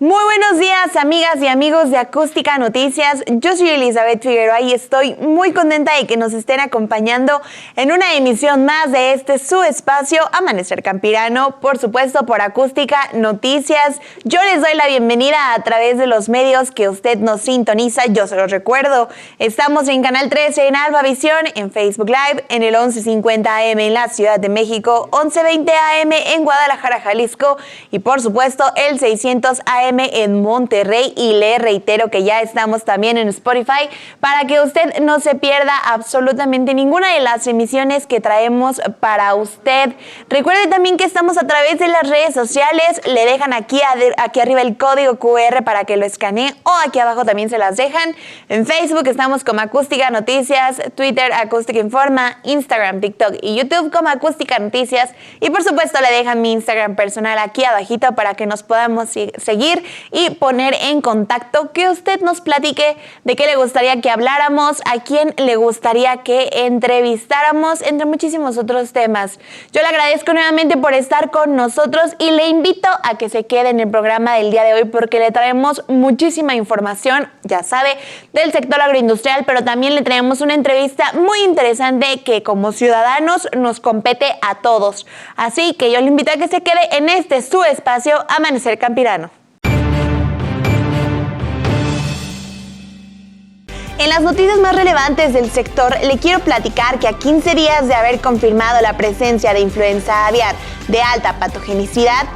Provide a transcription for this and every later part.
Muy buenos días, amigas y amigos de Acústica Noticias. Yo soy Elizabeth Figueroa y estoy muy contenta de que nos estén acompañando en una emisión más de su espacio Amanecer Campirano, por supuesto por Acústica Noticias. Yo les doy la bienvenida a través de los medios que usted nos sintoniza. Yo se los recuerdo, estamos en Canal 13 en Alba Visión, en Facebook Live, en el 1150 AM en la Ciudad de México, 1120 AM en Guadalajara, Jalisco y por supuesto el 600 AM en Monterrey, y le reitero que ya estamos también en Spotify para que usted no se pierda absolutamente ninguna de las emisiones que traemos para usted. Recuerde también que estamos a través de las redes sociales, le dejan aquí arriba el código QR para que lo escanee o aquí abajo también se las dejan. En Facebook estamos como Acústica Noticias, Twitter Acústica Informa, Instagram, TikTok y YouTube como Acústica Noticias, y por supuesto le dejan mi Instagram personal aquí abajito para que nos podamos seguir y poner en contacto, que usted nos platique de qué le gustaría que habláramos, a quién le gustaría que entrevistáramos, entre muchísimos otros temas. Yo le agradezco nuevamente por estar con nosotros y le invito a que se quede en el programa del día de hoy porque le traemos muchísima información, ya sabe, del sector agroindustrial, pero también le traemos una entrevista muy interesante que como ciudadanos nos compete a todos. Así que yo le invito a que se quede en su espacio Amanecer Campirano. En las noticias más relevantes del sector, le quiero platicar que a 15 días de haber confirmado la presencia de influenza aviar de alta patogenicidad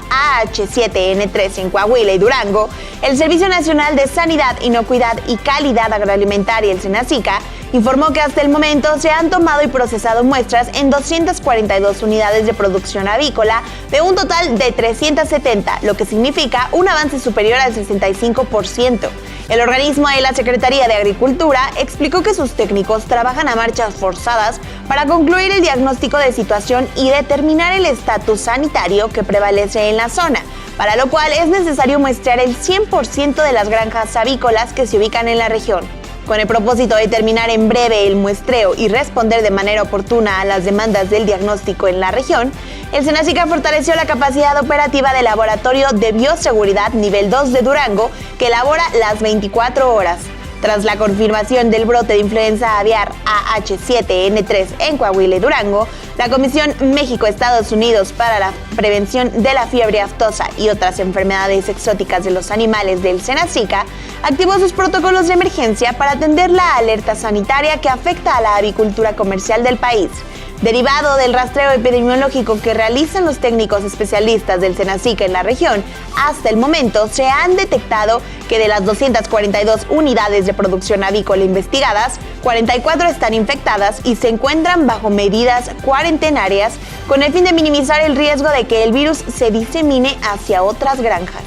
AH7N3 en Coahuila y Durango, el Servicio Nacional de Sanidad, Inocuidad y Calidad Agroalimentaria, el SENASICA, informó que hasta el momento se han tomado y procesado muestras en 242 unidades de producción avícola de un total de 370, lo que significa un avance superior al 65%. El organismo de la Secretaría de Agricultura explicó que sus técnicos trabajan a marchas forzadas para concluir el diagnóstico de situación y determinar el estatus sanitario que prevalece en la zona, para lo cual es necesario muestrear el 100% de las granjas avícolas que se ubican en la región. Con el propósito de terminar en breve el muestreo y responder de manera oportuna a las demandas del diagnóstico en la región, el SENASICA fortaleció la capacidad operativa del Laboratorio de Bioseguridad Nivel 2 de Durango, que labora las 24 horas. Tras la confirmación del brote de influenza aviar AH7N3 en Coahuila y Durango, la Comisión México-Estados Unidos para la Prevención de la Fiebre Aftosa y otras enfermedades exóticas de los animales del SENASICA activó sus protocolos de emergencia para atender la alerta sanitaria que afecta a la avicultura comercial del país. Derivado del rastreo epidemiológico que realizan los técnicos especialistas del SENASICA en la región, hasta el momento se han detectado que de las 242 unidades de producción avícola investigadas, 44 están infectadas y se encuentran bajo medidas cuarentenarias con el fin de minimizar el riesgo de que el virus se disemine hacia otras granjas.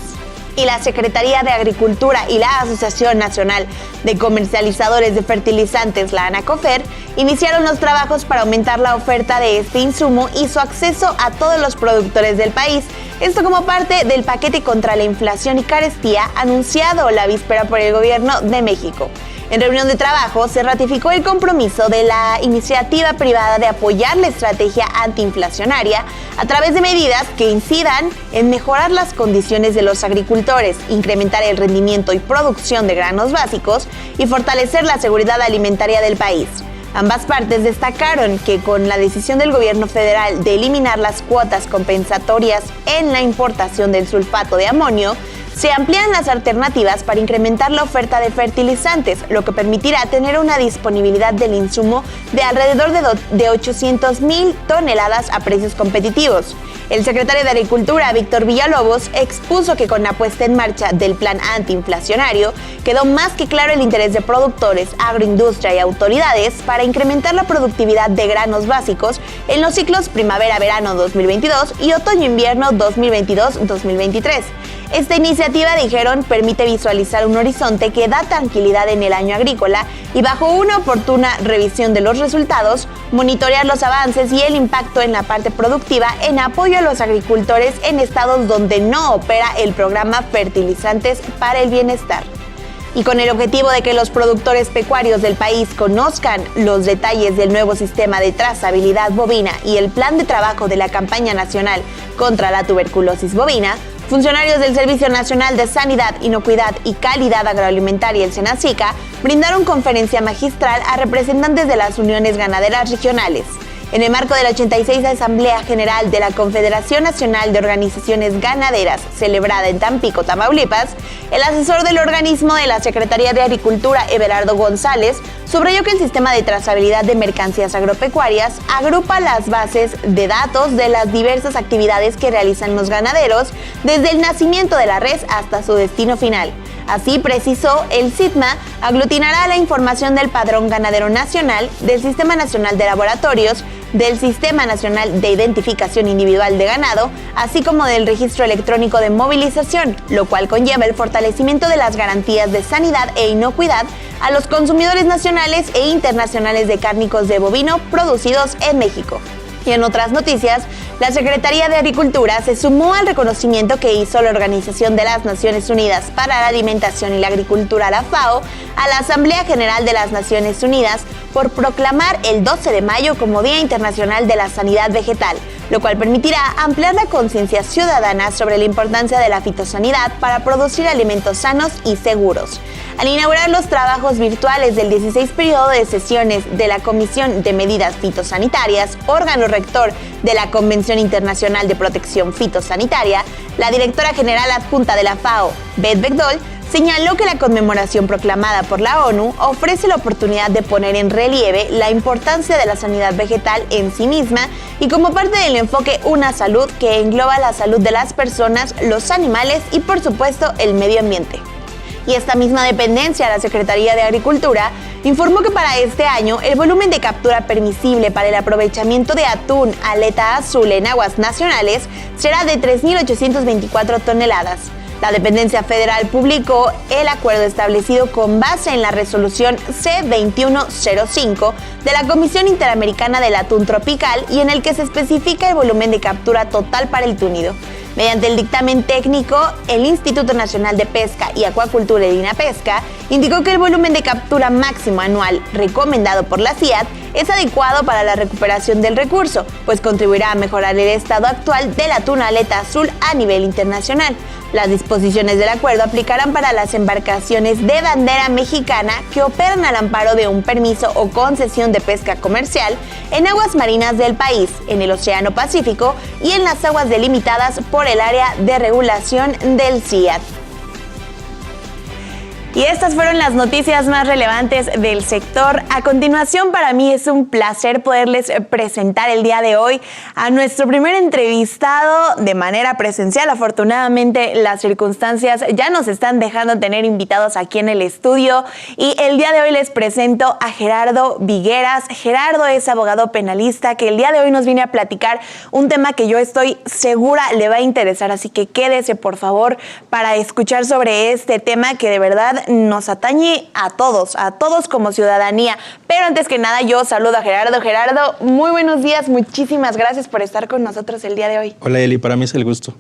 Y la Secretaría de Agricultura y la Asociación Nacional de Comercializadores de Fertilizantes, la ANACOFER, iniciaron los trabajos para aumentar la oferta de este insumo y su acceso a todos los productores del país. Esto como parte del paquete contra la inflación y carestía anunciado la víspera por el Gobierno de México. En reunión de trabajo se ratificó el compromiso de la iniciativa privada de apoyar la estrategia antiinflacionaria a través de medidas que incidan en mejorar las condiciones de los agricultores, incrementar el rendimiento y producción de granos básicos y fortalecer la seguridad alimentaria del país. Ambas partes destacaron que con la decisión del gobierno federal de eliminar las cuotas compensatorias en la importación del sulfato de amonio, se amplían las alternativas para incrementar la oferta de fertilizantes, lo que permitirá tener una disponibilidad del insumo de alrededor de 800,000 toneladas a precios competitivos. El secretario de Agricultura, Víctor Villalobos, expuso que con la puesta en marcha del plan antiinflacionario quedó más que claro el interés de productores, agroindustria y autoridades para incrementar la productividad de granos básicos en los ciclos primavera-verano 2022 y otoño-invierno 2022-2023. Esta iniciativa, dijeron, permite visualizar un horizonte que da tranquilidad en el año agrícola y bajo una oportuna revisión de los resultados, monitorear los avances y el impacto en la parte productiva en apoyo a los agricultores en estados donde no opera el programa Fertilizantes para el Bienestar. Y con el objetivo de que los productores pecuarios del país conozcan los detalles del nuevo sistema de trazabilidad bovina y el plan de trabajo de la campaña nacional contra la tuberculosis bovina, Funcionarios del Servicio Nacional de Sanidad, Inocuidad y Calidad Agroalimentaria, el SENASICA, brindaron conferencia magistral a representantes de las uniones ganaderas regionales. En el marco de la 86 Asamblea General de la Confederación Nacional de Organizaciones Ganaderas, celebrada en Tampico, Tamaulipas, el asesor del organismo de la Secretaría de Agricultura, Everardo González, subrayó que el sistema de trazabilidad de mercancías agropecuarias agrupa las bases de datos de las diversas actividades que realizan los ganaderos, desde el nacimiento de la res hasta su destino final. Así precisó, el SITMA aglutinará la información del Padrón Ganadero Nacional, del Sistema Nacional de Laboratorios, del Sistema Nacional de Identificación Individual de Ganado, así como del Registro Electrónico de Movilización, lo cual conlleva el fortalecimiento de las garantías de sanidad e inocuidad a los consumidores nacionales e internacionales de cárnicos de bovino producidos en México. Y en otras noticias, la Secretaría de Agricultura se sumó al reconocimiento que hizo la Organización de las Naciones Unidas para la Alimentación y la Agricultura, la FAO, a la Asamblea General de las Naciones Unidas por proclamar el 12 de mayo como Día Internacional de la Sanidad Vegetal, lo cual permitirá ampliar la conciencia ciudadana sobre la importancia de la fitosanidad para producir alimentos sanos y seguros. Al inaugurar los trabajos virtuales del 16 periodo de sesiones de la Comisión de Medidas Fitosanitarias, órgano rector de la Convención Internacional de Protección Fitosanitaria, la directora general adjunta de la FAO, Beth Begdol, señaló que la conmemoración proclamada por la ONU ofrece la oportunidad de poner en relieve la importancia de la sanidad vegetal en sí misma y como parte del enfoque Una Salud que engloba la salud de las personas, los animales y por supuesto el medio ambiente. Y esta misma dependencia, la Secretaría de Agricultura, informó que para este año el volumen de captura permisible para el aprovechamiento de atún aleta azul en aguas nacionales será de 3.824 toneladas. La dependencia federal publicó el acuerdo establecido con base en la resolución C-2105 de la Comisión Interamericana del Atún Tropical y en el que se especifica el volumen de captura total para el túnido. Mediante el dictamen técnico, el Instituto Nacional de Pesca y Acuacultura, el INAPESCA, indicó que el volumen de captura máximo anual recomendado por la CIAT es adecuado para la recuperación del recurso, pues contribuirá a mejorar el estado actual del atún aleta azul a nivel internacional. Las disposiciones del acuerdo aplicarán para las embarcaciones de bandera mexicana que operan al amparo de un permiso o concesión de pesca comercial en aguas marinas del país, en el Océano Pacífico y en las aguas delimitadas por el área de regulación del CIAT. Y estas fueron las noticias más relevantes del sector. A continuación, para mí es un placer poderles presentar el día de hoy a nuestro primer entrevistado de manera presencial. Afortunadamente, las circunstancias ya nos están dejando tener invitados aquí en el estudio. Y el día de hoy les presento a Gerardo Vigueras. Gerardo es abogado penalista que el día de hoy nos viene a platicar un tema que yo estoy segura le va a interesar. Así que quédese, por favor, para escuchar sobre este tema que de verdad nos atañe a todos como ciudadanía. Pero antes que nada, yo saludo a Gerardo. Gerardo, muy buenos días, muchísimas gracias por estar con nosotros el día de hoy. Hola Eli, para mí es el gusto.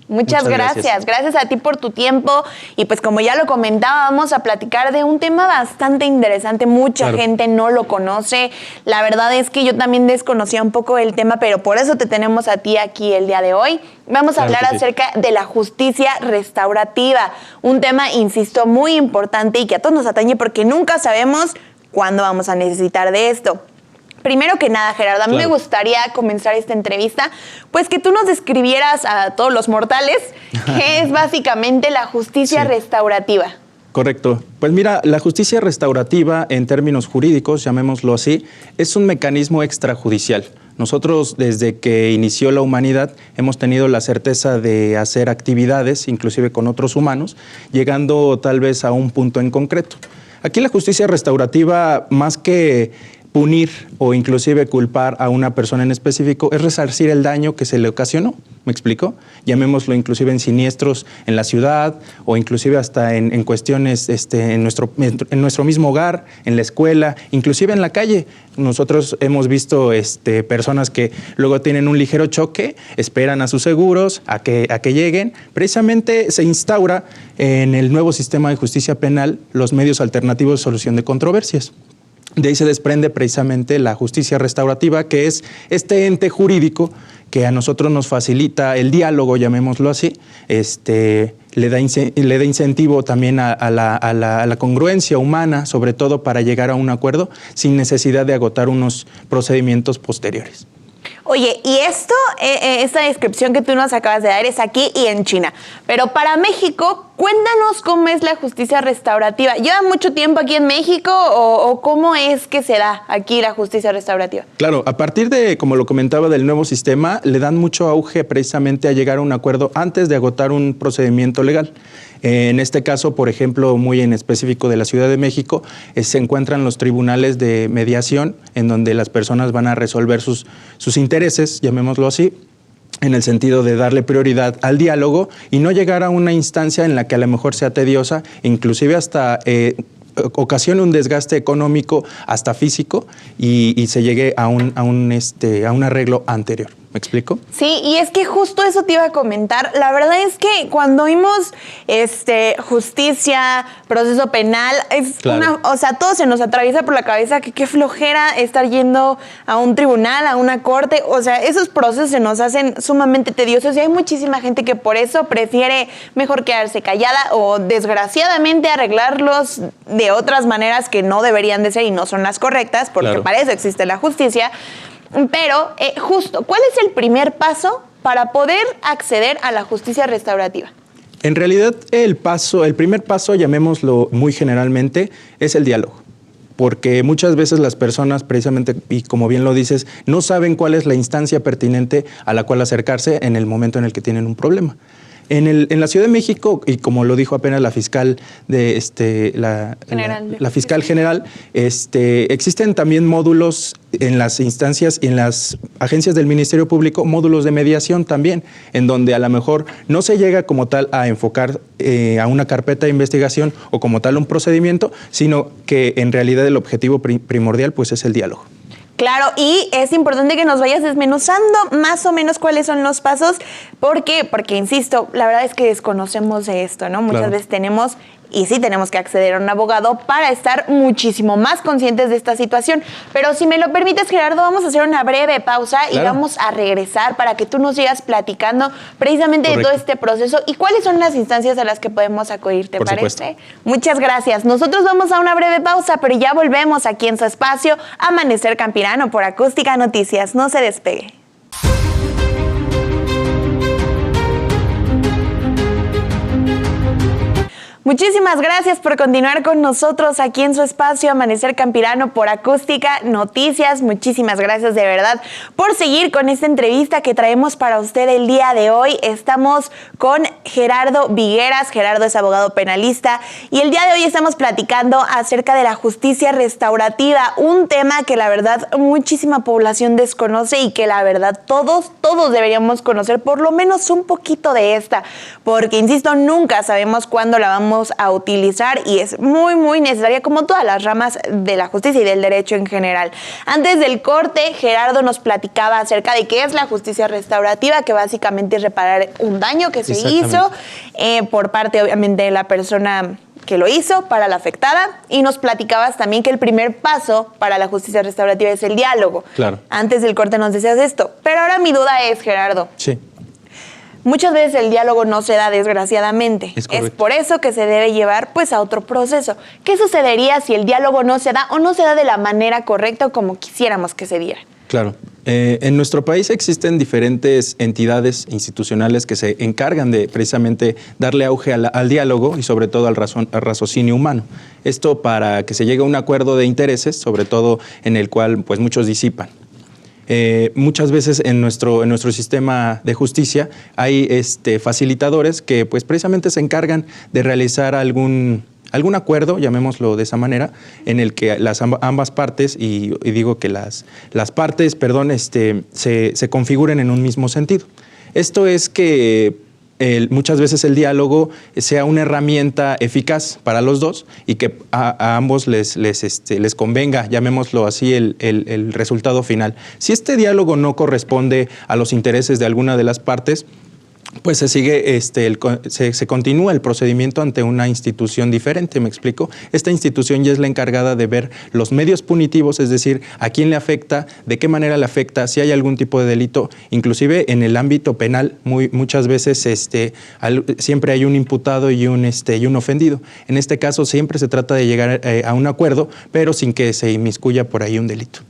Muchas gracias. Gracias a ti por tu tiempo. Y pues como ya lo comentaba, vamos a platicar de un tema bastante interesante. Mucha gente no lo conoce. La verdad es que yo también desconocía un poco el tema, pero por eso te tenemos a ti aquí el día de hoy. Vamos a hablar acerca de la justicia restaurativa. Un tema, insisto, muy importante y que a todos nos atañe porque nunca sabemos cuándo vamos a necesitar de esto. Primero que nada, Gerardo, a mí me gustaría comenzar esta entrevista, pues que tú nos describieras a todos los mortales qué es básicamente la justicia restaurativa. Correcto. Pues mira, la justicia restaurativa, en términos jurídicos, llamémoslo así, es un mecanismo extrajudicial. Nosotros, desde que inició la humanidad, hemos tenido la certeza de hacer actividades, inclusive con otros humanos, llegando tal vez a un punto en concreto. Aquí la justicia restaurativa, más que punir o inclusive culpar a una persona en específico, es resarcir el daño que se le ocasionó. ¿Me explico? Llamémoslo inclusive en siniestros en la ciudad o inclusive hasta en cuestiones en nuestro mismo hogar, en la escuela, inclusive en la calle. Nosotros hemos visto personas que luego tienen un ligero choque, esperan a sus seguros, a que lleguen. Precisamente se instaura en el nuevo sistema de justicia penal los medios alternativos de solución de controversias. De ahí se desprende precisamente la justicia restaurativa, que es este ente jurídico que a nosotros nos facilita el diálogo, llamémoslo así, le da incentivo también a la congruencia humana, sobre todo para llegar a un acuerdo sin necesidad de agotar unos procedimientos posteriores. Oye, y esta descripción que tú nos acabas de dar es aquí y en China. Pero para México, cuéntanos cómo es la justicia restaurativa. ¿Lleva mucho tiempo aquí en México o cómo es que se da aquí la justicia restaurativa? Claro, a partir de, como lo comentaba, del nuevo sistema, le dan mucho auge precisamente a llegar a un acuerdo antes de agotar un procedimiento legal. En este caso, por ejemplo, muy en específico de la Ciudad de México, se encuentran los tribunales de mediación en donde las personas van a resolver sus intereses, llamémoslo así, en el sentido de darle prioridad al diálogo y no llegar a una instancia en la que a lo mejor sea tediosa, inclusive hasta ocasione un desgaste económico, hasta físico, y se llegue a un arreglo anterior. ¿Me explico? Sí, y es que justo eso te iba a comentar. La verdad es que cuando oímos justicia, proceso penal, claro, todo se nos atraviesa por la cabeza que qué flojera estar yendo a un tribunal, a una corte. O sea, esos procesos se nos hacen sumamente tediosos y hay muchísima gente que por eso prefiere mejor quedarse callada o desgraciadamente arreglarlos de otras maneras que no deberían de ser y no son las correctas, porque claro, para eso existe la justicia. Pero justo, ¿cuál es el primer paso para poder acceder a la justicia restaurativa? En realidad, el primer paso, llamémoslo muy generalmente, es el diálogo. Porque muchas veces las personas, precisamente, y como bien lo dices, no saben cuál es la instancia pertinente a la cual acercarse en el momento en el que tienen un problema. En la Ciudad de México, y como lo dijo apenas la fiscal la fiscal general, existen también módulos en las instancias y en las agencias del Ministerio Público, módulos de mediación también, en donde a lo mejor no se llega como tal a enfocar a una carpeta de investigación o como tal un procedimiento, sino que en realidad el objetivo primordial pues es el diálogo. Claro, y es importante que nos vayas desmenuzando más o menos cuáles son los pasos. ¿Por qué? Porque, insisto, la verdad es que desconocemos de esto, ¿no? Muchas veces tenemos que acceder a un abogado para estar muchísimo más conscientes de esta situación. Pero si me lo permites, Gerardo, vamos a hacer una breve pausa y vamos a regresar para que tú nos sigas platicando precisamente de todo este proceso y cuáles son las instancias a las que podemos acudir, ¿te parece? Muchas gracias. Nosotros vamos a una breve pausa, pero ya volvemos aquí en su espacio Amanecer Campirano por Acústica Noticias. No se despegue. Muchísimas gracias por continuar con nosotros aquí en su espacio Amanecer Campirano por Acústica Noticias. Muchísimas gracias de verdad por seguir con esta entrevista que traemos para usted el día de hoy. Estamos con Gerardo Vigueras. Gerardo es abogado penalista y el día de hoy estamos platicando acerca de la justicia restaurativa, un tema que la verdad muchísima población desconoce y que la verdad todos deberíamos conocer por lo menos un poquito de esta, porque insisto, nunca sabemos cuándo la vamos a utilizar y es muy, muy necesaria como todas las ramas de la justicia y del derecho en general. Antes del corte, Gerardo nos platicaba acerca de qué es la justicia restaurativa, que básicamente es reparar un daño que se hizo por parte, obviamente, de la persona que lo hizo para la afectada, y nos platicabas también que el primer paso para la justicia restaurativa es el diálogo. Claro. Antes del corte nos decías esto, pero ahora mi duda es, Gerardo. Sí. Muchas veces el diálogo no se da, desgraciadamente. Es por eso que se debe llevar pues a otro proceso. ¿Qué sucedería si el diálogo no se da o no se da de la manera correcta o como quisiéramos que se diera? Claro. En nuestro país existen diferentes entidades institucionales que se encargan de precisamente darle auge al diálogo y sobre todo al raciocinio humano. Esto para que se llegue a un acuerdo de intereses, sobre todo en el cual pues muchos disipan. Muchas veces en nuestro sistema de justicia hay facilitadores que pues precisamente se encargan de realizar algún acuerdo, llamémoslo de esa manera, en el que ambas partes, y digo que las partes, se configuren en un mismo sentido. Esto es que muchas veces el diálogo sea una herramienta eficaz para los dos y que a ambos les convenga, llamémoslo así, el resultado final. Si este diálogo no corresponde a los intereses de alguna de las partes, pues se sigue, se continúa el procedimiento ante una institución diferente, ¿me explico? Esta institución ya es la encargada de ver los medios punitivos, es decir, a quién le afecta, de qué manera le afecta, si hay algún tipo de delito, inclusive en el ámbito penal, muchas veces siempre hay un imputado y un ofendido. En este caso siempre se trata de llegar a un acuerdo, pero sin que se inmiscuya por ahí un delito.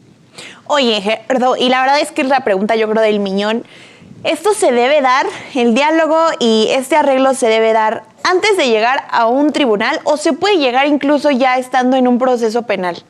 Oye, Gerardo, y la verdad es que es la pregunta, yo creo, del millón. ¿Esto se debe dar, el diálogo y este arreglo se debe dar antes de llegar a un tribunal o se puede llegar incluso ya estando en un proceso penal?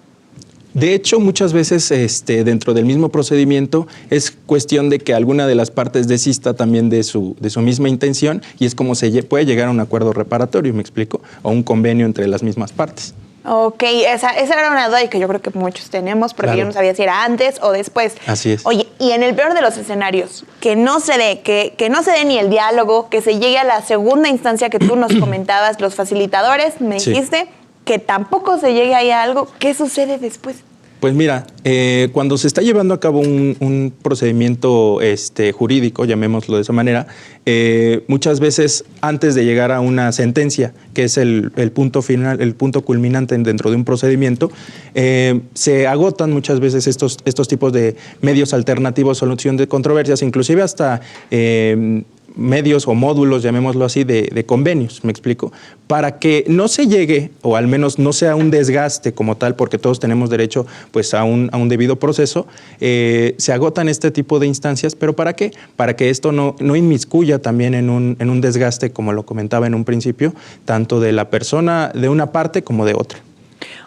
De hecho, muchas veces dentro del mismo procedimiento es cuestión de que alguna de las partes desista también de su misma intención y es como se puede llegar a un acuerdo reparatorio, ¿me explico? O un convenio entre las mismas partes. Ok, esa era una duda y que yo creo que muchos tenemos, porque claro, yo no sabía si era antes o después. Así es. Oye, y en el peor de los escenarios, que no se dé, que no se dé ni el diálogo, que se llegue a la segunda instancia que tú nos comentabas, los facilitadores, me dijiste, sí, que tampoco se llegue ahí a algo, ¿qué sucede después? Pues mira, cuando se está llevando a cabo un procedimiento jurídico, llamémoslo de esa manera, muchas veces antes de llegar a una sentencia, que es el punto final, el punto culminante dentro de un procedimiento, se agotan muchas veces estos tipos de medios alternativos, solución de controversias, inclusive hasta medios o módulos, llamémoslo así, de convenios, ¿me explico? Para que no se llegue, o al menos no sea un desgaste como tal, porque todos tenemos derecho pues, a un debido proceso, se agotan este tipo de instancias, ¿pero para qué? Para que esto no inmiscuya también en un desgaste, como lo comentaba en un principio, tanto de la persona de una parte como de otra.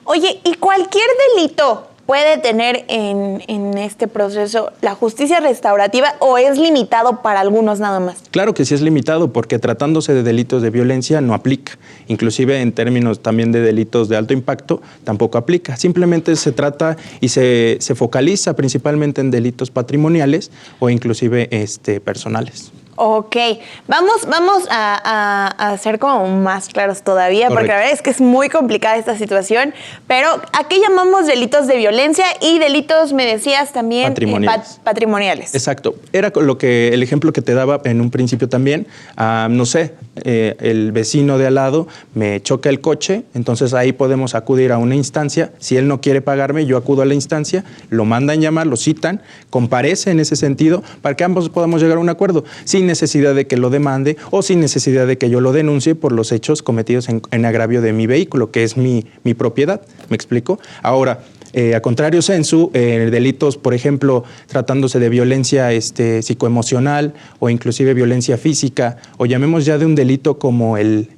Oye, ¿y cualquier delito puede tener en este proceso la justicia restaurativa o es limitado para algunos nada más? Claro que sí es limitado porque tratándose de delitos de violencia no aplica. Inclusive en términos también de delitos de alto impacto tampoco aplica. Simplemente se trata y se focaliza principalmente en delitos patrimoniales o inclusive personales. Ok, vamos a ser como más claros todavía, correcto, porque la verdad es que es muy complicada esta situación, pero ¿a qué llamamos delitos de violencia y delitos, me decías también, patrimoniales? Exacto, era el ejemplo que te daba en un principio también, no sé, el vecino de al lado me choca el coche, entonces ahí podemos acudir a una instancia, si él no quiere pagarme, yo acudo a la instancia, lo mandan llamar, lo citan, comparece en ese sentido, para que ambos podamos llegar a un acuerdo, sin necesidad de que lo demande o sin necesidad de que yo lo denuncie por los hechos cometidos en agravio de mi vehículo, que es mi propiedad. ¿Me explico? Ahora, a contrario sensu, delitos, por ejemplo, tratándose de violencia psicoemocional o inclusive violencia física, o llamemos ya de un delito como el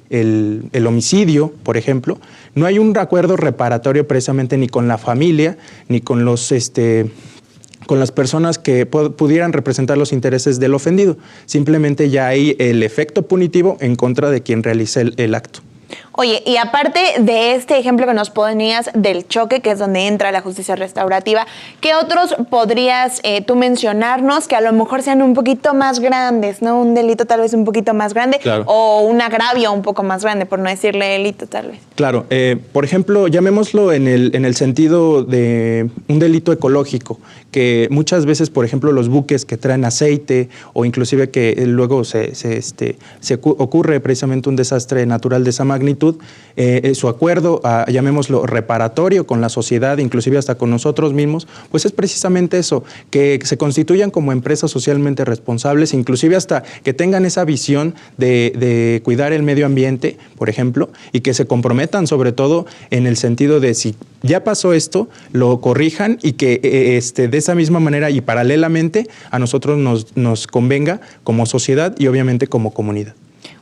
homicidio, por ejemplo, no hay un acuerdo reparatorio precisamente ni con la familia, ni con con las personas que pudieran representar los intereses del ofendido. Simplemente ya hay el efecto punitivo en contra de quien realice el acto. Oye, y aparte de este ejemplo que nos ponías del choque, que es donde entra la justicia restaurativa, ¿qué otros podrías tú mencionarnos que a lo mejor sean un poquito más grandes, ¿no? Un delito tal vez un poquito más grande, claro, o un agravio un poco más grande, por no decirle delito tal vez. Claro, por ejemplo, llamémoslo en el sentido de un delito ecológico, que muchas veces, por ejemplo, los buques que traen aceite o inclusive que luego se ocurre precisamente un desastre natural de esa magnitud, su acuerdo, llamémoslo reparatorio con la sociedad, inclusive hasta con nosotros mismos, pues es precisamente eso, que se constituyan como empresas socialmente responsables, inclusive hasta que tengan esa visión de cuidar el medio ambiente, por ejemplo, y que se comprometan sobre todo en el sentido de si ya pasó esto, lo corrijan y que de esa misma manera y paralelamente a nosotros nos convenga como sociedad y obviamente como comunidad.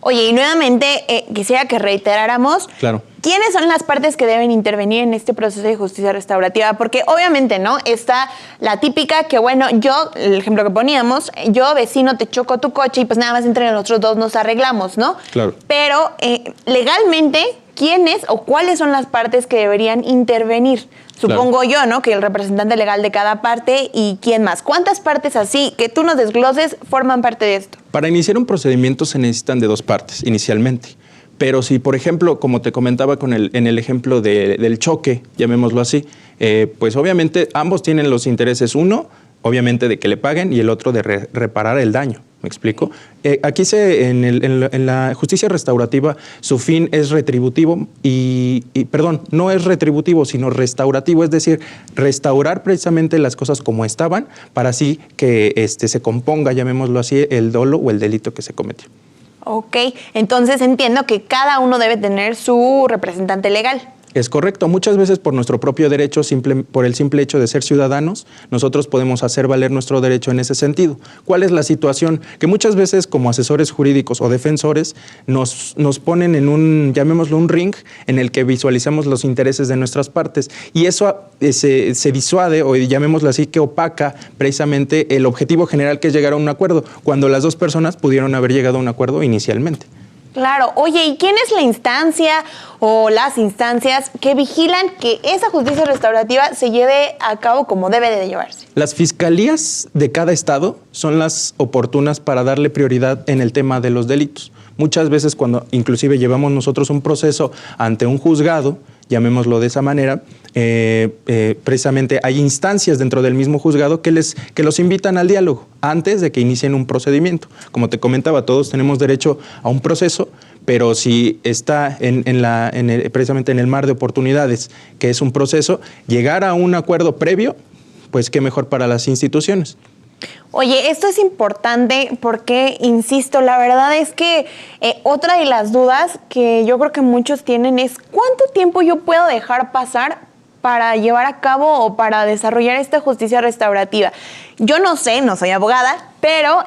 Oye, y nuevamente quisiera que reiteráramos, claro, ¿quiénes son las partes que deben intervenir en este proceso de justicia restaurativa? Porque obviamente, ¿no? Está la típica que, bueno, el ejemplo que poníamos, yo, vecino, te choco tu coche y pues nada más entre nosotros dos nos arreglamos, ¿no? Claro. Pero legalmente, ¿quiénes o cuáles son las partes que deberían intervenir? Supongo claro, yo, ¿no? Que el representante legal de cada parte y ¿quién más? ¿Cuántas partes así que tú nos desgloses forman parte de esto? Para iniciar un procedimiento se necesitan de dos partes inicialmente. Pero si, por ejemplo, como te comentaba en el ejemplo del choque, llamémoslo así, pues obviamente ambos tienen los intereses. Uno, obviamente de que le paguen, y el otro de reparar el daño. ¿Me explico? Aquí en la justicia restaurativa su fin es retributivo perdón, no es retributivo, sino restaurativo, es decir, restaurar precisamente las cosas como estaban para así que se componga, llamémoslo así, el dolo o el delito que se cometió. Ok, entonces entiendo que cada uno debe tener su representante legal. Es correcto. Muchas veces por nuestro propio derecho, por el simple hecho de ser ciudadanos, nosotros podemos hacer valer nuestro derecho en ese sentido. ¿Cuál es la situación? Que muchas veces como asesores jurídicos o defensores nos ponen en llamémoslo un ring, en el que visualizamos los intereses de nuestras partes. Y eso se disuade, o llamémoslo así, que opaca precisamente el objetivo general, que es llegar a un acuerdo, cuando las dos personas pudieron haber llegado a un acuerdo inicialmente. Claro. Oye, ¿y quién es la instancia o las instancias que vigilan que esa justicia restaurativa se lleve a cabo como debe de llevarse? Las fiscalías de cada estado son las oportunas para darle prioridad en el tema de los delitos. Muchas veces cuando inclusive llevamos nosotros un proceso ante un juzgado, llamémoslo de esa manera, precisamente hay instancias dentro del mismo juzgado que los invitan al diálogo antes de que inicien un procedimiento. Como te comentaba, todos tenemos derecho a un proceso, pero si está precisamente en el mar de oportunidades, que es un proceso, llegar a un acuerdo previo, pues qué mejor para las instituciones. Oye, esto es importante porque, insisto, la verdad es que otra de las dudas que yo creo que muchos tienen es ¿cuánto tiempo yo puedo dejar pasar para llevar a cabo o para desarrollar esta justicia restaurativa? Yo no sé, no soy abogada, pero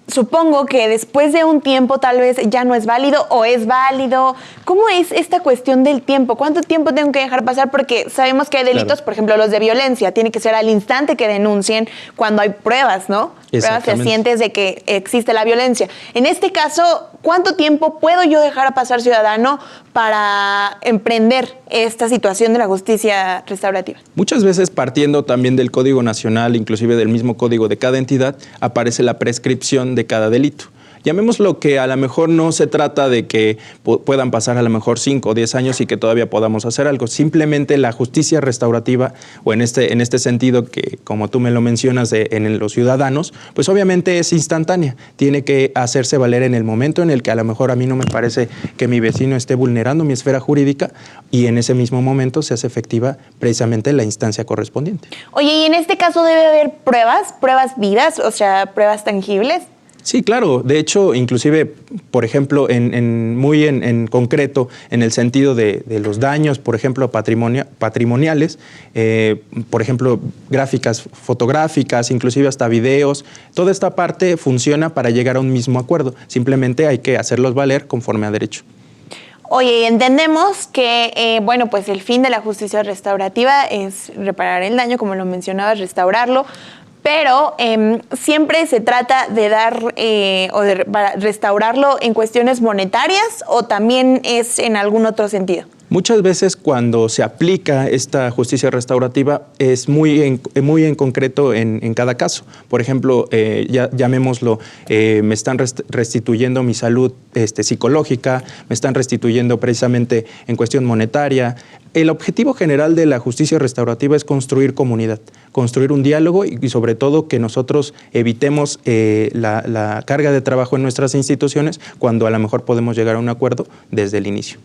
supongo que después de un tiempo tal vez ya no es válido o es válido. ¿Cómo es esta cuestión del tiempo? ¿Cuánto tiempo tengo que dejar pasar? Porque sabemos que hay delitos, claro, por ejemplo, los de violencia, tiene que ser al instante que denuncien cuando hay pruebas, ¿no? Pruebas fehacientes de que existe la violencia. En este caso, ¿cuánto tiempo puedo yo dejar pasar, ciudadano, para emprender esta situación de la justicia restaurativa? Muchas veces, partiendo también del Código Nacional, inclusive del mismo código de cada entidad, aparece la prescripción de cada delito. Llamémoslo que a lo mejor no se trata de que puedan pasar a lo mejor 5 o 10 años y que todavía podamos hacer algo. Simplemente la justicia restaurativa, o en este sentido que, como tú me lo mencionas, en los ciudadanos, pues obviamente es instantánea. Tiene que hacerse valer en el momento en el que a lo mejor a mí no me parece que mi vecino esté vulnerando mi esfera jurídica, y en ese mismo momento se hace efectiva precisamente la instancia correspondiente. Oye, y en este caso debe haber pruebas vivas, o sea, pruebas tangibles. Sí, claro. De hecho, inclusive, por ejemplo, muy en concreto, en el sentido de los daños, por ejemplo, patrimoniales, por ejemplo, gráficas fotográficas, inclusive hasta videos, toda esta parte funciona para llegar a un mismo acuerdo. Simplemente hay que hacerlos valer conforme a derecho. Oye, y entendemos que, bueno, pues el fin de la justicia restaurativa es reparar el daño, como lo mencionabas, restaurarlo, pero siempre se trata de dar para restaurarlo en cuestiones monetarias, o también es en algún otro sentido. Muchas veces cuando se aplica esta justicia restaurativa es muy en concreto en cada caso. Por ejemplo, llamémoslo, me están restituyendo mi salud psicológica, me están restituyendo precisamente en cuestión monetaria. El objetivo general de la justicia restaurativa es construir comunidad, construir un diálogo y sobre todo que nosotros evitemos la carga de trabajo en nuestras instituciones cuando a lo mejor podemos llegar a un acuerdo desde el inicio.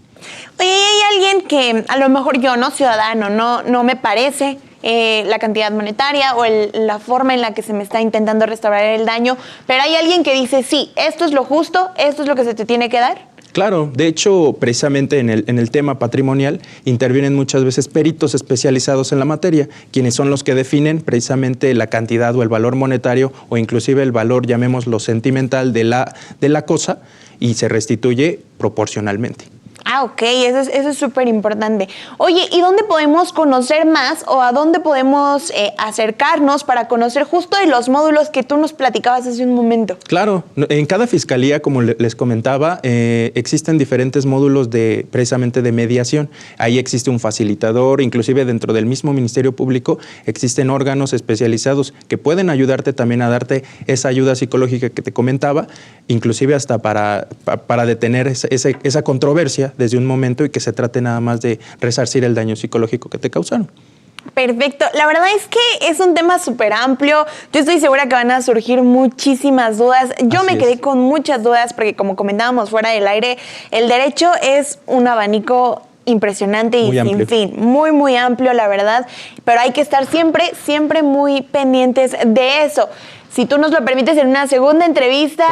Oye, hay alguien que a lo mejor yo, no ciudadano, no me parece la cantidad monetaria o la forma en la que se me está intentando restaurar el daño, pero hay alguien que dice, sí, esto es lo justo, esto es lo que se te tiene que dar. Claro, de hecho, precisamente en el tema patrimonial intervienen muchas veces peritos especializados en la materia, quienes son los que definen precisamente la cantidad o el valor monetario o inclusive el valor, llamémoslo sentimental, de la cosa, y se restituye proporcionalmente. Ah, ok, eso es súper importante. Oye, ¿y dónde podemos conocer más o a dónde podemos acercarnos para conocer justo de los módulos que tú nos platicabas hace un momento? Claro, en cada fiscalía, como les comentaba, existen diferentes módulos precisamente de mediación. Ahí existe un facilitador, inclusive dentro del mismo Ministerio Público existen órganos especializados que pueden ayudarte también a darte esa ayuda psicológica que te comentaba, inclusive hasta para detener esa controversia desde un momento y que se trate nada más de resarcir el daño psicológico que te causaron. Perfecto. La verdad es que es un tema súper amplio. Yo estoy segura que van a surgir muchísimas dudas. Yo me quedé con muchas dudas porque, como comentábamos fuera del aire, el derecho es un abanico impresionante y sin fin. Muy, muy amplio, la verdad. Pero hay que estar siempre muy pendientes de eso. Si tú nos lo permites en una segunda entrevista,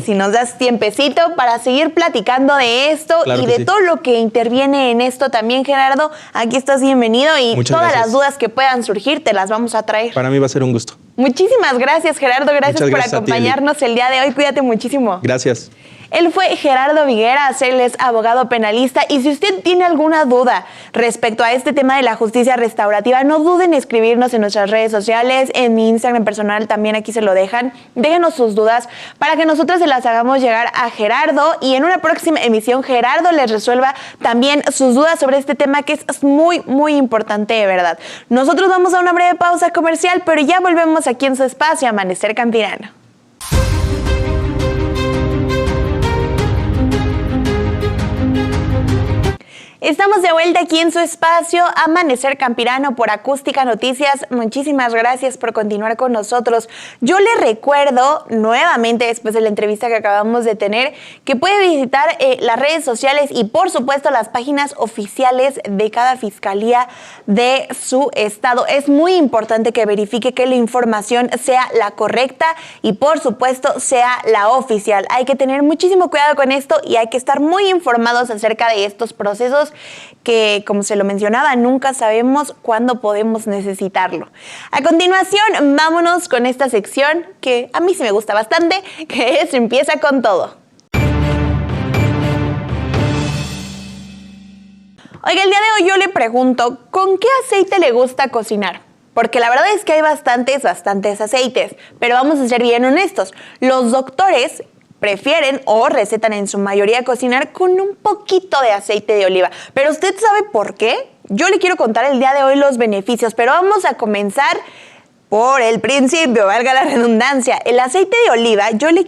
si nos das tiempecito para seguir platicando de esto y de todo lo que interviene en esto también, Gerardo, aquí estás bienvenido y todas las dudas que puedan surgir te las vamos a traer. Para mí va a ser un gusto. Muchísimas gracias, Gerardo. Gracias por acompañarnos el día de hoy. Cuídate muchísimo. Gracias. Él fue Gerardo Vigueras, él es abogado penalista y si usted tiene alguna duda respecto a este tema de la justicia restaurativa, no duden en escribirnos en nuestras redes sociales, en mi Instagram personal también aquí se lo dejan. Déjenos sus dudas para que nosotros se las hagamos llegar a Gerardo y en una próxima emisión Gerardo les resuelva también sus dudas sobre este tema que es muy, muy importante de verdad. Nosotros vamos a una breve pausa comercial, pero ya volvemos aquí en su espacio Amanecer Campirano. Estamos de vuelta aquí en su espacio Amanecer Campirano por Acústica Noticias. Muchísimas gracias por continuar con nosotros. Yo le recuerdo nuevamente, después de la entrevista que acabamos de tener, que puede visitar las redes sociales y por supuesto las páginas oficiales de cada fiscalía de su estado. Es muy importante que verifique que la información sea la correcta y por supuesto sea la oficial. Hay que tener muchísimo cuidado con esto y hay que estar muy informados acerca de estos procesos que, como se lo mencionaba, nunca sabemos cuándo podemos necesitarlo. A continuación, vámonos con esta sección que a mí sí me gusta bastante, que es Empieza con Todo. Oiga, el día de hoy yo le pregunto, ¿con qué aceite le gusta cocinar? Porque la verdad es que hay bastantes aceites, pero vamos a ser bien honestos. Los doctores prefieren o recetan en su mayoría cocinar con un poquito de aceite de oliva. ¿Pero usted sabe por qué? Yo le quiero contar el día de hoy los beneficios, pero vamos a comenzar por el principio, valga la redundancia. El aceite de oliva, yo le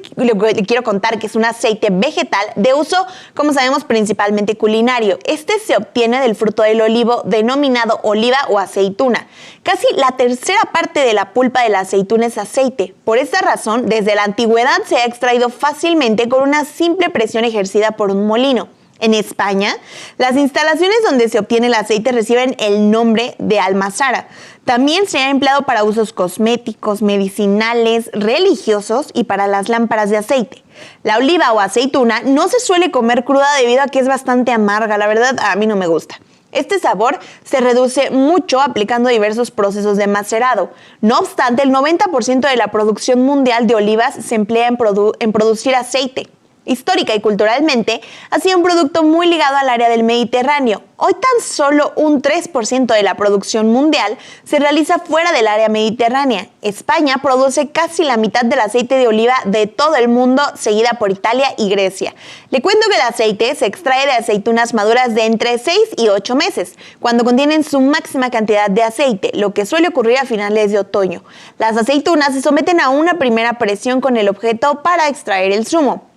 quiero contar que es un aceite vegetal de uso, como sabemos, principalmente culinario. Este se obtiene del fruto del olivo denominado oliva o aceituna. Casi la tercera parte de la pulpa de la aceituna es aceite. Por esta razón, desde la antigüedad se ha extraído fácilmente con una simple presión ejercida por un molino. En España, las instalaciones donde se obtiene el aceite reciben el nombre de almazara. También se ha empleado para usos cosméticos, medicinales, religiosos y para las lámparas de aceite. La oliva o aceituna no se suele comer cruda debido a que es bastante amarga. La verdad, a mí no me gusta. Este sabor se reduce mucho aplicando diversos procesos de macerado. No obstante, el 90% de la producción mundial de olivas se emplea en producir aceite. Histórica y culturalmente, ha sido un producto muy ligado al área del Mediterráneo. Hoy tan solo un 3% de la producción mundial se realiza fuera del área mediterránea. España produce casi la mitad del aceite de oliva de todo el mundo, seguida por Italia y Grecia. Le cuento que el aceite se extrae de aceitunas maduras de entre 6 y 8 meses, cuando contienen su máxima cantidad de aceite, lo que suele ocurrir a finales de otoño. Las aceitunas se someten a una primera presión con el objeto para extraer el zumo.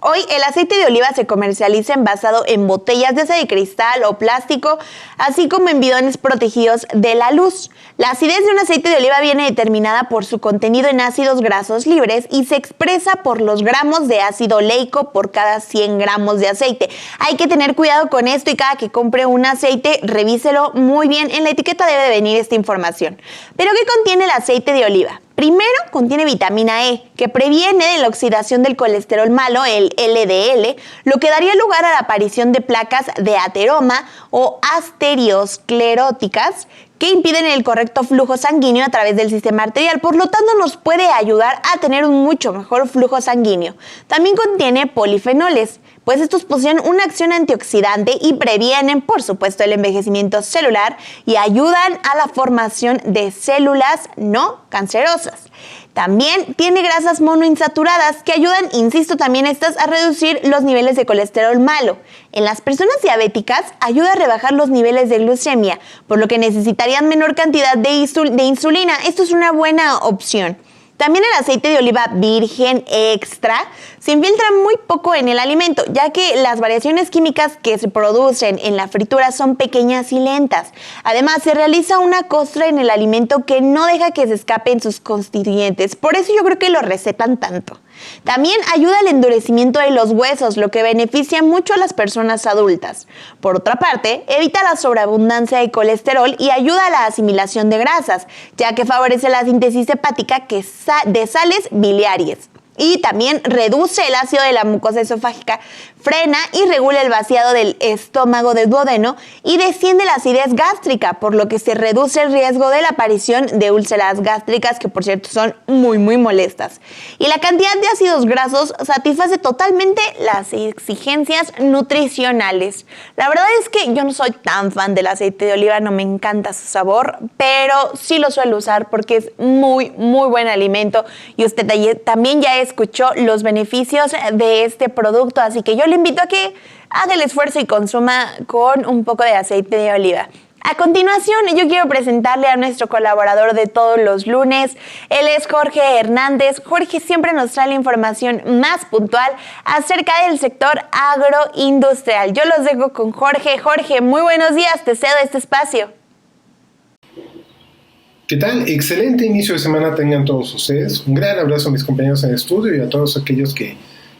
Hoy el aceite de oliva se comercializa envasado en botellas ya sea de cristal o plástico, así como en bidones protegidos de la luz. La acidez de un aceite de oliva viene determinada por su contenido en ácidos grasos libres y se expresa por los gramos de ácido oleico por cada 100 gramos de aceite. Hay que tener cuidado con esto y cada que compre un aceite, revíselo muy bien. En la etiqueta debe de venir esta información. ¿Pero qué contiene el aceite de oliva? Primero, contiene vitamina E, que previene de la oxidación del colesterol malo, el LDL, lo que daría lugar a la aparición de placas de ateroma o arterioscleróticas que impiden el correcto flujo sanguíneo a través del sistema arterial. Por lo tanto, nos puede ayudar a tener un mucho mejor flujo sanguíneo. También contiene polifenoles, pues estos poseen una acción antioxidante y previenen, por supuesto, el envejecimiento celular y ayudan a la formación de células no cancerosas. También tiene grasas monoinsaturadas que ayudan, insisto, también estas a reducir los niveles de colesterol malo. En las personas diabéticas ayuda a rebajar los niveles de glucemia, por lo que necesitarían menor cantidad de insulina. Esto es una buena opción. También el aceite de oliva virgen extra se infiltra muy poco en el alimento, ya que las variaciones químicas que se producen en la fritura son pequeñas y lentas. Además, se realiza una costra en el alimento que no deja que se escapen sus constituyentes. Por eso yo creo que lo recetan tanto. También ayuda al endurecimiento de los huesos, lo que beneficia mucho a las personas adultas. Por otra parte, evita la sobreabundancia de colesterol y ayuda a la asimilación de grasas, ya que favorece la síntesis hepática de sales biliares. Y también reduce el ácido de la mucosa esofágica, frena y regula el vaciado del estómago del duodeno y desciende la acidez gástrica, por lo que se reduce el riesgo de la aparición de úlceras gástricas, que por cierto son muy molestas. Y la cantidad de ácidos grasos satisface totalmente las exigencias nutricionales. La verdad es que yo no soy tan fan del aceite de oliva, no me encanta su sabor, pero sí lo suelo usar porque es muy buen alimento y usted también ya escuchó los beneficios de este producto, así que yo le invito a que haga el esfuerzo y consuma con un poco de aceite de oliva. A continuación, yo quiero presentarle a nuestro colaborador de todos los lunes. Él es Jorge Hernández. Jorge siempre nos trae la información más puntual acerca del sector agroindustrial. Yo los dejo con Jorge. Jorge, muy buenos días, te cedo este espacio. ¿Qué tal? Excelente inicio de semana tengan todos ustedes. Un gran abrazo a mis compañeros en el estudio y a todos aquellos que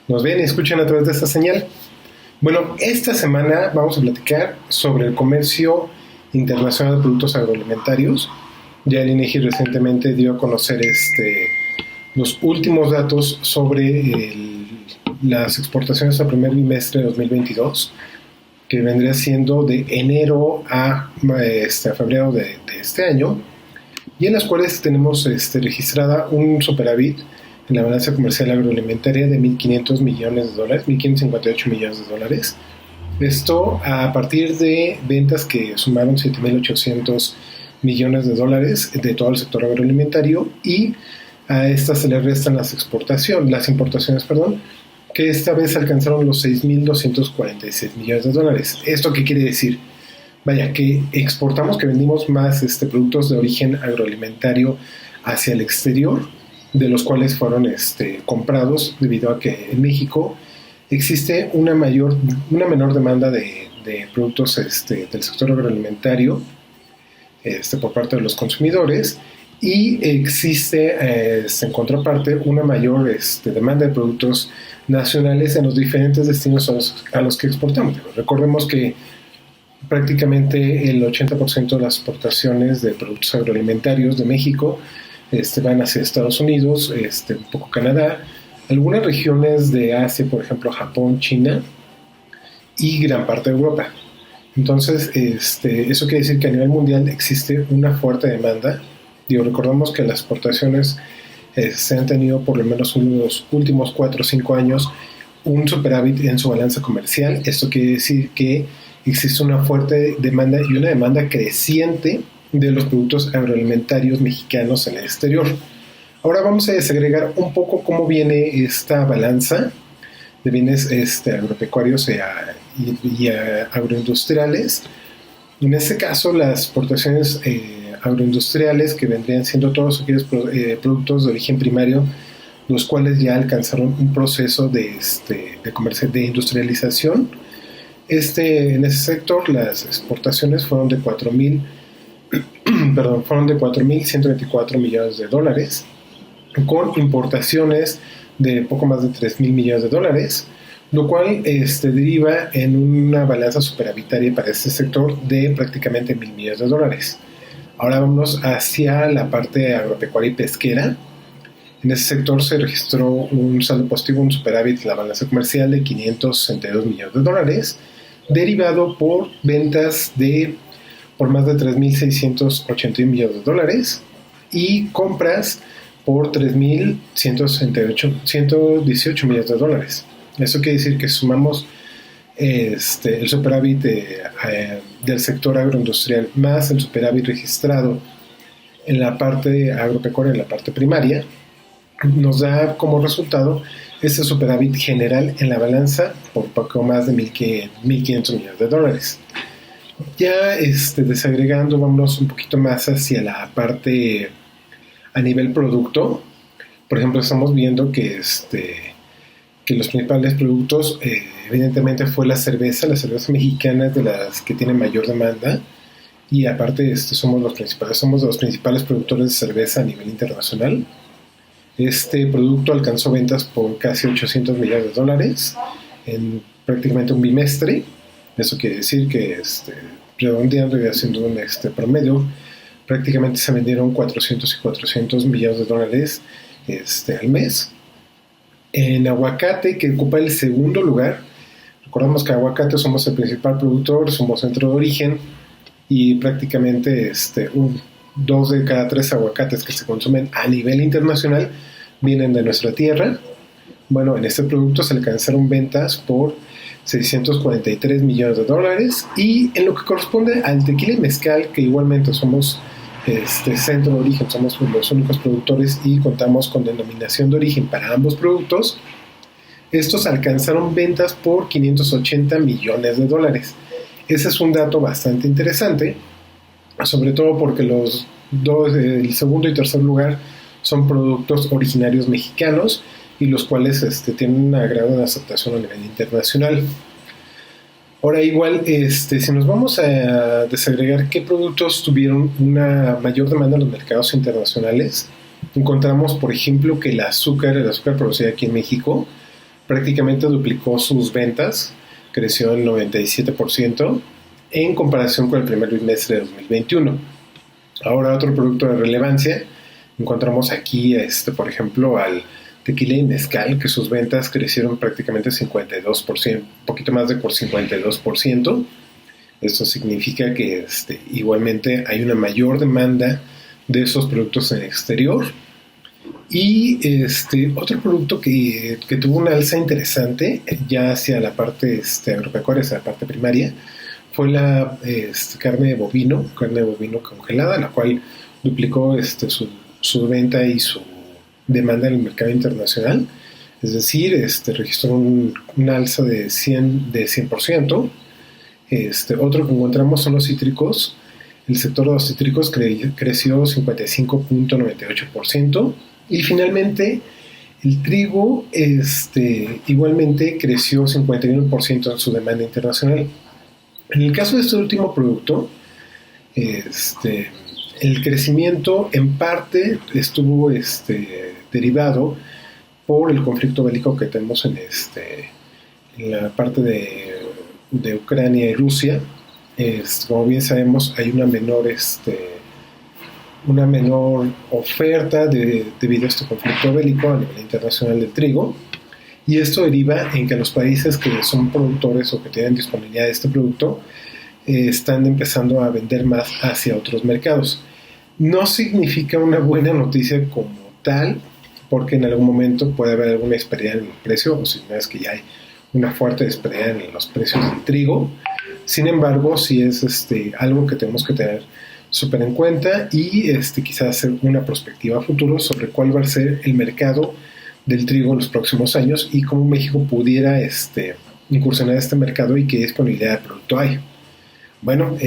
nos ven y escuchan a través de esta señal. Bueno, esta semana vamos a platicar sobre el comercio internacional de productos agroalimentarios. Ya el INEGI recientemente dio a conocer los últimos datos sobre las exportaciones al primer bimestre de 2022, que vendría siendo de enero a febrero de este año, y en las cuales tenemos registrada un superávit en la balanza comercial agroalimentaria de $1.500 millones, $1.558 millones. Esto a partir de ventas que sumaron $7.800 millones de todo el sector agroalimentario, y a estas se le restan las importaciones, que esta vez alcanzaron los $6.246 millones. ¿Esto qué quiere decir? Vaya, que exportamos, que vendimos más productos de origen agroalimentario hacia el exterior, de los cuales fueron comprados, debido a que en México existe una menor demanda de productos del sector agroalimentario por parte de los consumidores, y existe en contraparte una mayor demanda de productos nacionales en los diferentes destinos a los que exportamos. Recordemos que prácticamente el 80% de las exportaciones de productos agroalimentarios de México van hacia Estados Unidos, un poco Canadá, algunas regiones de Asia, por ejemplo Japón, China y gran parte de Europa. Entonces, eso quiere decir que a nivel mundial existe una fuerte demanda. Recordamos que las exportaciones se han tenido por lo menos en los últimos 4 o 5 años un superávit en su balanza comercial. Esto quiere decir que existe una fuerte demanda y una demanda creciente de los productos agroalimentarios mexicanos en el exterior. Ahora vamos a desagregar un poco cómo viene esta balanza de bienes agropecuarios y agroindustriales. En este caso, las exportaciones agroindustriales, que vendrían siendo todos aquellos productos de origen primario, los cuales ya alcanzaron un proceso de industrialización. En ese sector las exportaciones fueron de $4.124 millones, con importaciones de poco más de $3.000 millones, lo cual deriva en una balanza superavitaria para este sector de prácticamente $1.000 millones. Ahora vamos hacia la parte agropecuaria y pesquera. En ese sector se registró un saldo positivo, un superávit en la balanza comercial de $562 millones, derivado por ventas por más de $3.681 millones y compras por $3.118 millones. Eso quiere decir que sumamos el superávit del sector agroindustrial más el superávit registrado en la parte agropecuaria, en la parte primaria, nos da como resultado este superávit general en la balanza por poco más de $1.500 millones. Ya desagregando, vámonos un poquito más hacia la parte a nivel producto. por ejemplo, estamos viendo que los principales productos, evidentemente fue la cerveza mexicana es de las que tiene mayor demanda, y aparte somos de los principales productores de cerveza a nivel internacional. Este producto alcanzó ventas por casi $800 millones en prácticamente un bimestre. Eso quiere decir que redondeando y haciendo un promedio, prácticamente se vendieron 400 millones de dólares al mes. En aguacate, que ocupa el segundo lugar, recordamos que aguacate somos el principal productor, somos centro de origen, y prácticamente 2 de cada 3 aguacates que se consumen a nivel internacional vienen de nuestra tierra. Bueno, en este producto se alcanzaron ventas por $643 millones, y en lo que corresponde al tequila y mezcal, que igualmente somos centro de origen, somos los únicos productores y contamos con denominación de origen para ambos productos. Estos alcanzaron ventas por $580 millones. Ese es un dato bastante interesante, sobre todo porque el segundo y tercer lugar son productos originarios mexicanos, y los cuales tienen una gran aceptación a nivel internacional. Ahora igual, si nos vamos a desagregar qué productos tuvieron una mayor demanda en los mercados internacionales, encontramos, por ejemplo, que el azúcar producido aquí en México prácticamente duplicó sus ventas, creció en 97% en comparación con el primer bimestre de 2021. Ahora, otro producto de relevancia, encontramos aquí, por ejemplo, al tequila y mezcal, que sus ventas crecieron prácticamente 52%, un poquito más de por 52%. Esto significa que igualmente hay una mayor demanda de esos productos en el exterior. Y otro producto que tuvo una alza interesante ya hacia la parte agropecuaria, hacia la parte primaria, fue la carne de bovino congelada, la cual duplicó su venta y su demanda en el mercado internacional. Es decir, registró una alza de 100%. Otro que encontramos son los cítricos. El sector de los cítricos creció 55.98%. Y finalmente, el trigo igualmente creció 51% en su demanda internacional. En el caso de este último producto, el crecimiento en parte estuvo derivado por el conflicto bélico que tenemos en la parte de Ucrania y Rusia. Como bien sabemos, hay una menor oferta debido a este conflicto bélico a nivel internacional del trigo, y esto deriva en que los países que son productores o que tienen disponibilidad de este producto están empezando a vender más hacia otros mercados. No significa una buena noticia como tal, porque en algún momento puede haber alguna disparidad en el precio, o si no es que ya hay una fuerte disparidad en los precios del trigo. Sin embargo, sí es algo que tenemos que tener súper en cuenta, y quizás hacer una perspectiva a futuro sobre cuál va a ser el mercado del trigo en los próximos años y cómo México pudiera incursionar en este mercado y qué disponibilidad de producto hay. Bueno,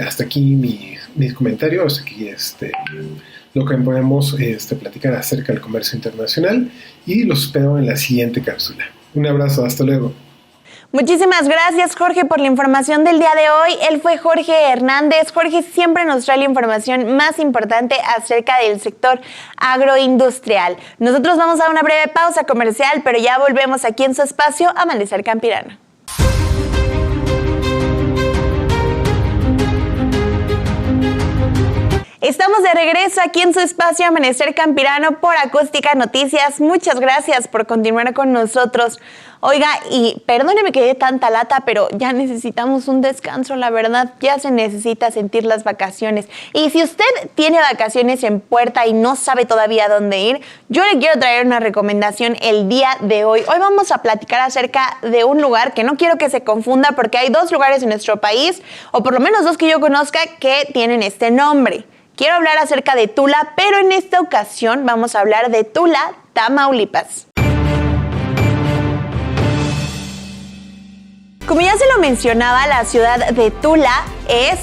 hasta aquí mi comentario, hasta aquí lo que podemos platicar acerca del comercio internacional, y los espero en la siguiente cápsula. Un abrazo, hasta luego. Muchísimas gracias, Jorge, por la información del día de hoy. Él fue Jorge Hernández. Jorge siempre nos trae la información más importante acerca del sector agroindustrial. Nosotros vamos a una breve pausa comercial, pero ya volvemos aquí en su espacio Amanecer Campirano. Estamos de regreso aquí en su espacio Amanecer Campirano por Acústica Noticias. Muchas gracias por continuar con nosotros. Oiga, y perdóneme que dé tanta lata, pero ya necesitamos un descanso, la verdad. Ya se necesita sentir las vacaciones. Y si usted tiene vacaciones en puerta y no sabe todavía dónde ir, yo le quiero traer una recomendación el día de hoy. Hoy vamos a platicar acerca de un lugar que no quiero que se confunda, porque hay 2 lugares en nuestro país, o por lo menos 2 que yo conozca, que tienen este nombre. Quiero hablar acerca de Tula, pero en esta ocasión vamos a hablar de Tula, Tamaulipas. Como ya se lo mencionaba, la ciudad de Tula es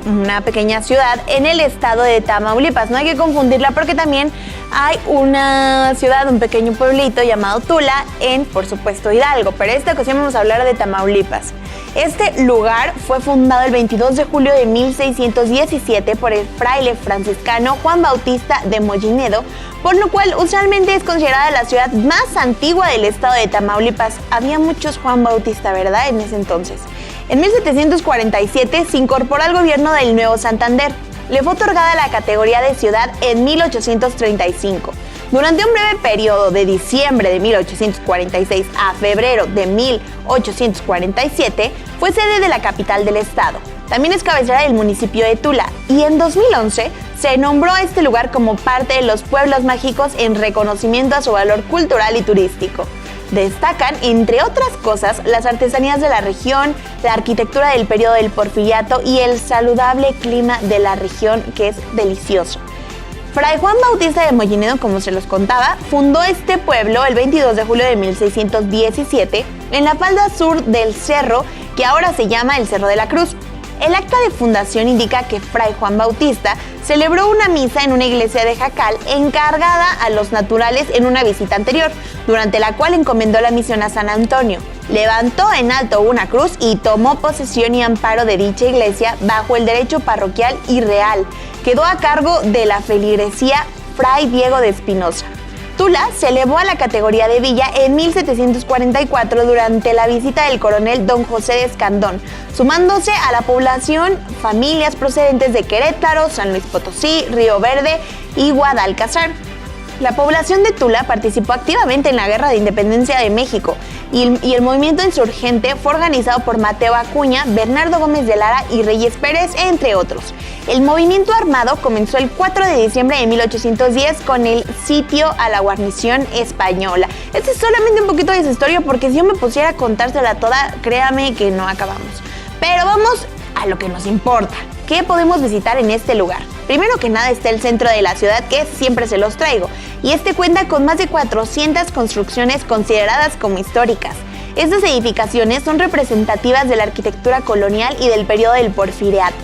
una pequeña ciudad en el estado de Tamaulipas. No hay que confundirla porque también hay una ciudad, un pequeño pueblito llamado Tula en, por supuesto, Hidalgo, pero esta ocasión vamos a hablar de Tamaulipas. Este lugar fue fundado el 22 de julio de 1617 por el fraile franciscano Juan Bautista de Mollinedo, por lo cual usualmente es considerada la ciudad más antigua del estado de Tamaulipas. Había muchos Juan Bautista, ¿verdad?, en ese entonces. En 1747 se incorporó al gobierno del Nuevo Santander. Le fue otorgada la categoría de ciudad en 1835. Durante un breve periodo de diciembre de 1846 a febrero de 1847, fue sede de la capital del estado. También es cabecera del municipio de Tula y en 2011 se nombró este lugar como parte de los pueblos mágicos en reconocimiento a su valor cultural y turístico. Destacan, entre otras cosas, las artesanías de la región, la arquitectura del periodo del Porfiriato y el saludable clima de la región, que es delicioso. Fray Juan Bautista de Mollinedo, como se los contaba, fundó este pueblo el 22 de julio de 1617 en la falda sur del cerro, que ahora se llama el Cerro de la Cruz. El acta de fundación indica que Fray Juan Bautista celebró una misa en una iglesia de Jacal encargada a los naturales en una visita anterior, durante la cual encomendó la misión a San Antonio. Levantó en alto una cruz y tomó posesión y amparo de dicha iglesia bajo el derecho parroquial y real. Quedó a cargo de la feligresía Fray Diego de Espinosa. Tula se elevó a la categoría de villa en 1744 durante la visita del coronel don José de Escandón, sumándose a la población familias procedentes de Querétaro, San Luis Potosí, Río Verde y Guadalcazar. La población de Tula participó activamente en la Guerra de Independencia de México y el movimiento insurgente fue organizado por Mateo Acuña, Bernardo Gómez de Lara y Reyes Pérez, entre otros. El movimiento armado comenzó el 4 de diciembre de 1810 con el sitio a la guarnición española. Este es solamente un poquito de su historia porque si yo me pusiera a contársela toda, créame que no acabamos. Pero vamos a lo que nos importa. ¿Qué podemos visitar en este lugar? Primero que nada está el centro de la ciudad, que siempre se los traigo, y este cuenta con más de 400 construcciones consideradas como históricas. Estas edificaciones son representativas de la arquitectura colonial y del periodo del Porfiriato.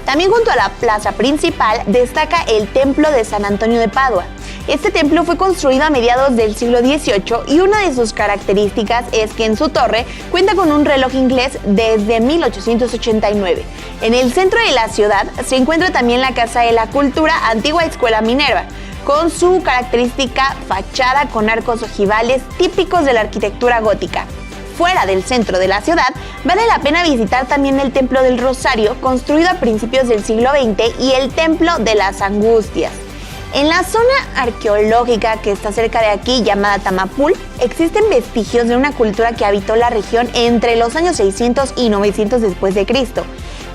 También junto a la plaza principal destaca el Templo de San Antonio de Padua. Este templo fue construido a mediados del siglo XVIII y una de sus características es que en su torre cuenta con un reloj inglés desde 1889. En el centro de la ciudad se encuentra también la Casa de la Cultura, antigua Escuela Minerva, con su característica fachada con arcos ojivales típicos de la arquitectura gótica. Fuera del centro de la ciudad, vale la pena visitar también el Templo del Rosario, construido a principios del siglo XX, y el Templo de las Angustias. En la zona arqueológica que está cerca de aquí, llamada Tamapul, existen vestigios de una cultura que habitó la región entre los años 600 y 900 después de Cristo.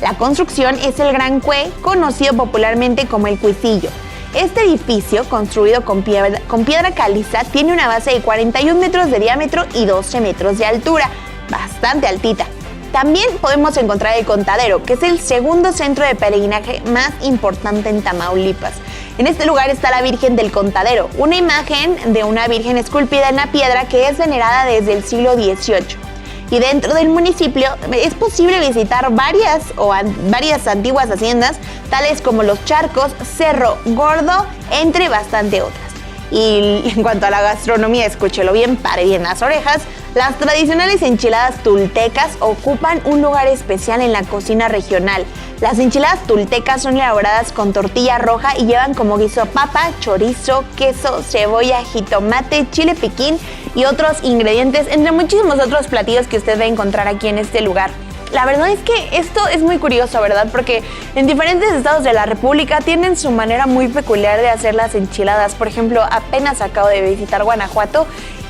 La construcción es el Gran Cue, conocido popularmente como el Cuecillo. Este edificio, construido con piedra caliza, tiene una base de 41 metros de diámetro y 12 metros de altura, bastante altita. También podemos encontrar el Contadero, que es el segundo centro de peregrinaje más importante en Tamaulipas. En este lugar está la Virgen del Contadero, una imagen de una virgen esculpida en la piedra que es venerada desde el siglo XVIII. Y dentro del municipio es posible visitar varias antiguas haciendas, tales como Los Charcos, Cerro Gordo, entre bastante otras. Y en cuanto a la gastronomía, escúchelo bien, pare bien las orejas, las tradicionales enchiladas tultecas ocupan un lugar especial en la cocina regional. Las enchiladas tultecas son elaboradas con tortilla roja y llevan como guiso papa, chorizo, queso, cebolla, jitomate, chile piquín y otros ingredientes, entre muchísimos otros platillos que usted va a encontrar aquí en este lugar. La verdad es que esto es muy curioso, ¿verdad? Porque en diferentes estados de la República tienen su manera muy peculiar de hacer las enchiladas. Por ejemplo, apenas acabo de visitar Guanajuato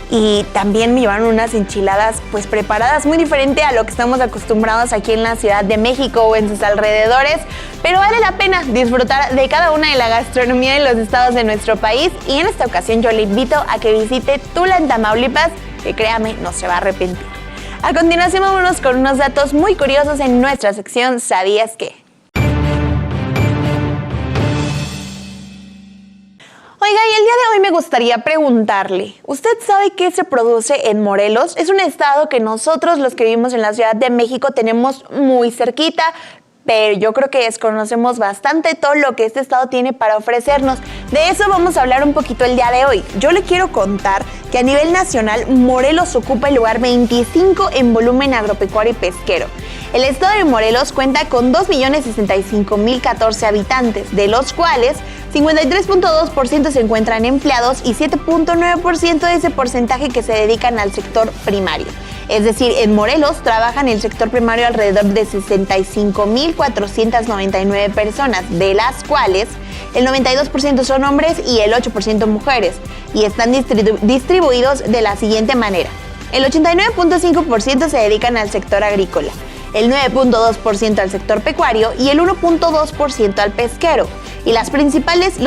y también me llevaron unas enchiladas pues preparadas muy diferente a lo que estamos acostumbrados aquí en la Ciudad de México o en sus alrededores, pero vale la pena disfrutar de cada una de la gastronomía de los estados de nuestro país, y en esta ocasión yo le invito a que visite Tula en Tamaulipas, que créame, no se va a arrepentir. A continuación vámonos con unos datos muy curiosos en nuestra sección ¿Sabías qué? Oiga, y el día de hoy me gustaría preguntarle, ¿usted sabe qué se produce en Morelos? Es un estado que nosotros, los que vivimos en la Ciudad de México, tenemos muy cerquita. pero yo creo que desconocemos bastante todo lo que este estado tiene para ofrecernos. De eso vamos a hablar un poquito el día de hoy. Yo le quiero contar que a nivel nacional, Morelos ocupa el lugar 25 en volumen agropecuario y pesquero. El estado de Morelos cuenta con 2.065.014 habitantes, de los cuales 53.2% se encuentran empleados y 7.9% de ese porcentaje que se dedican al sector primario. Es decir, en Morelos trabajan en el sector primario alrededor de 65.499 personas, de las cuales el 92% son hombres y el 8% mujeres, y están distribuidos de la siguiente manera. El 89.5% se dedican al sector agrícola, el 9.2% al sector pecuario y el 1.2% al pesquero. Y los principales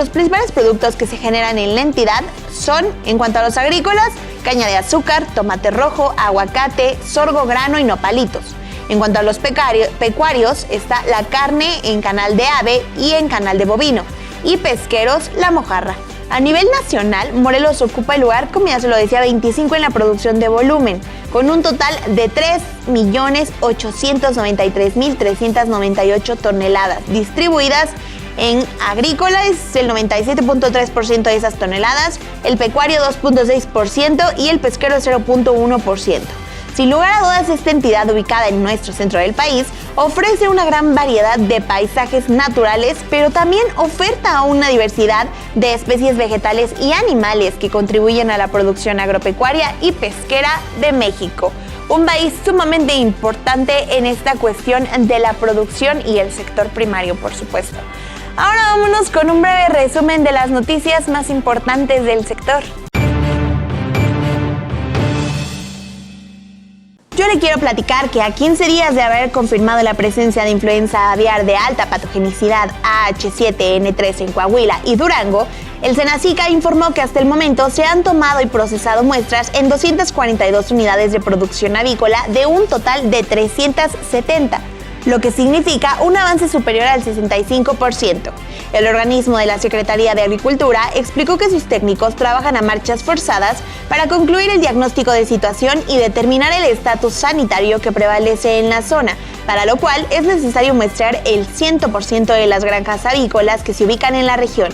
productos que se generan en la entidad son, en cuanto a los agrícolas, caña de azúcar, tomate rojo, aguacate, sorgo, grano y nopalitos. En cuanto a los pecuarios, está la carne en canal de ave y en canal de bovino. Y pesqueros, la mojarra. A nivel nacional, Morelos ocupa el lugar, como ya se lo decía, 25 en la producción de volumen, con un total de 3.893.398 toneladas, distribuidas en agrícola es el 97.3% de esas toneladas, el pecuario 2.6% y el pesquero 0.1%. Sin lugar a dudas, esta entidad ubicada en nuestro centro del país ofrece una gran variedad de paisajes naturales, pero también oferta una diversidad de especies vegetales y animales que contribuyen a la producción agropecuaria y pesquera de México. Un país sumamente importante en esta cuestión de la producción y el sector primario, por supuesto. Ahora vámonos con un breve resumen de las noticias más importantes del sector. Yo le quiero platicar que a 15 días de haber confirmado la presencia de influenza aviar de alta patogenicidad AH7N3 en Coahuila y Durango, el Senacica informó que hasta el momento se han tomado y procesado muestras en 242 unidades de producción avícola de un total de 370, lo que significa un avance superior al 65%. El organismo de la Secretaría de Agricultura explicó que sus técnicos trabajan a marchas forzadas para concluir el diagnóstico de situación y determinar el estatus sanitario que prevalece en la zona, para lo cual es necesario muestrear el 100% de las granjas avícolas que se ubican en la región.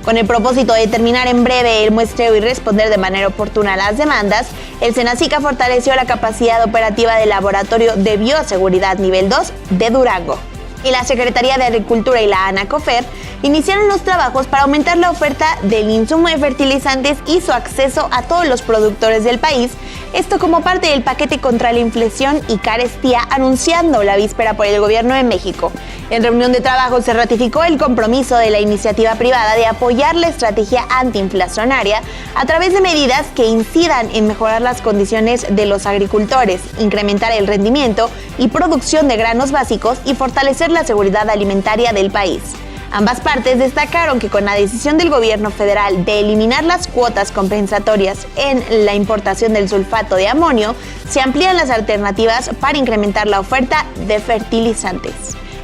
Con el propósito de determinar en breve el muestreo y responder de manera oportuna a las demandas, el Senacica fortaleció la capacidad operativa del Laboratorio de Bioseguridad Nivel 2 de Durango. Y la Secretaría de Agricultura y la ANACOFER iniciaron los trabajos para aumentar la oferta del insumo de fertilizantes y su acceso a todos los productores del país, esto como parte del paquete contra la inflación y carestía anunciando la víspera por el Gobierno de México. En reunión de trabajo se ratificó el compromiso de la iniciativa privada de apoyar la estrategia antiinflacionaria a través de medidas que incidan en mejorar las condiciones de los agricultores, incrementar el rendimiento y producción de granos básicos y fortalecer la seguridad alimentaria del país. Ambas partes destacaron que con la decisión del gobierno federal de eliminar las cuotas compensatorias en la importación del sulfato de amonio, se amplían las alternativas para incrementar la oferta de fertilizantes.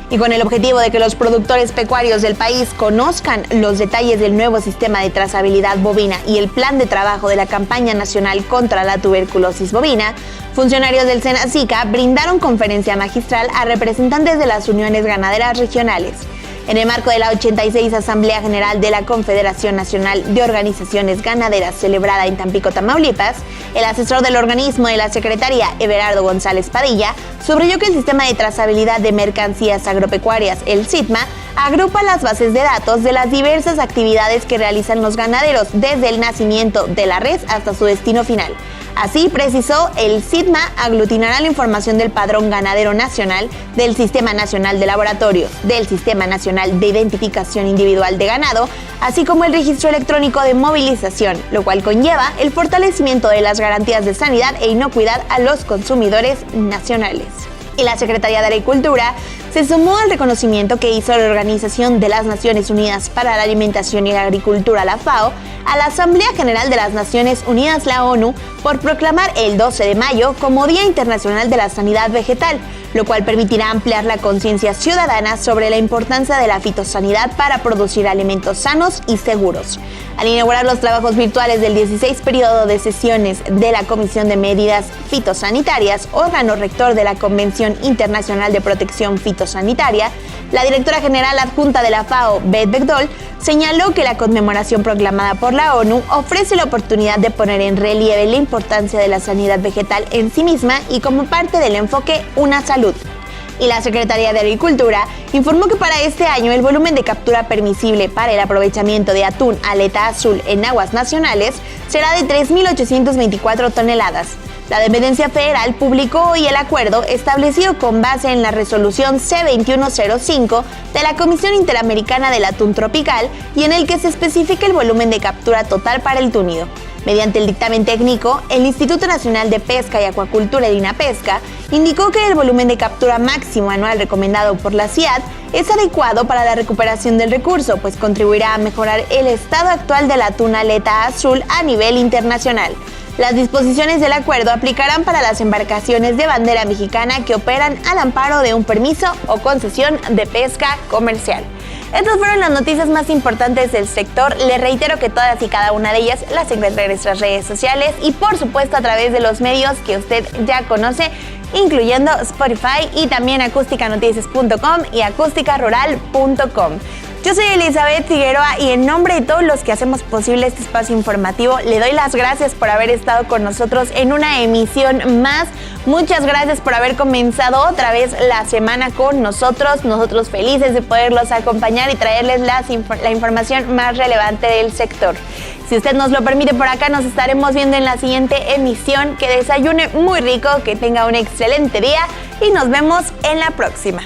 Y con el objetivo de que los productores pecuarios del país conozcan los detalles del nuevo sistema de trazabilidad bovina y el plan de trabajo de la campaña nacional contra la tuberculosis bovina, funcionarios del Senacica brindaron conferencia magistral a representantes de las uniones ganaderas regionales. En el marco de la 86 Asamblea General de la Confederación Nacional de Organizaciones Ganaderas celebrada en Tampico, Tamaulipas, el asesor del organismo de la Secretaría, Everardo González Padilla, subrayó que el sistema de trazabilidad de mercancías agropecuarias, el SITMA, agrupa las bases de datos de las diversas actividades que realizan los ganaderos desde el nacimiento de la res hasta su destino final. Así precisó, el SITMA aglutinará la información del Padrón Ganadero Nacional, del Sistema Nacional de Laboratorios, del Sistema Nacional de Identificación Individual de Ganado, así como el Registro Electrónico de Movilización, lo cual conlleva el fortalecimiento de las garantías de sanidad e inocuidad a los consumidores nacionales. Y la Secretaría de Agricultura se sumó al reconocimiento que hizo la Organización de las Naciones Unidas para la Alimentación y la Agricultura, la FAO, a la Asamblea General de las Naciones Unidas, la ONU, por proclamar el 12 de mayo como Día Internacional de la Sanidad Vegetal, lo cual permitirá ampliar la conciencia ciudadana sobre la importancia de la fitosanidad para producir alimentos sanos y seguros. Al inaugurar los trabajos virtuales del 16 periodo de sesiones de la Comisión de Medidas Fitosanitarias, órgano rector de la Convención Internacional de Protección Fitosanitaria, fitosanitaria, la directora general adjunta de la FAO, Beth Bechdol, señaló que la conmemoración proclamada por la ONU ofrece la oportunidad de poner en relieve la importancia de la sanidad vegetal en sí misma y como parte del enfoque Una Salud. Y la Secretaría de Agricultura informó que para este año el volumen de captura permisible para el aprovechamiento de atún aleta azul en aguas nacionales será de 3.824 toneladas. La dependencia federal publicó hoy el acuerdo establecido con base en la resolución C-2105 de la Comisión Interamericana del Atún Tropical y en el que se especifica el volumen de captura total para el túnido. Mediante el dictamen técnico, el Instituto Nacional de Pesca y Acuacultura, el INAPESCA, indicó que el volumen de captura máximo anual recomendado por la CIAT es adecuado para la recuperación del recurso, pues contribuirá a mejorar el estado actual del atún aleta azul a nivel internacional. Las disposiciones del acuerdo aplicarán para las embarcaciones de bandera mexicana que operan al amparo de un permiso o concesión de pesca comercial. Estas fueron las noticias más importantes del sector. Les reitero que todas y cada una de ellas las encuentra en nuestras redes sociales y por supuesto a través de los medios que usted ya conoce, incluyendo Spotify y también acústicanoticias.com y acústicarural.com. Yo soy Elizabeth Figueroa y en nombre de todos los que hacemos posible este espacio informativo, le doy las gracias por haber estado con nosotros en una emisión más. Muchas gracias por haber comenzado otra vez la semana con nosotros. Nosotros felices de poderlos acompañar y traerles la información más relevante del sector. Si usted nos lo permite, por acá nos estaremos viendo en la siguiente emisión. Que desayune muy rico, que tenga un excelente día y nos vemos en la próxima.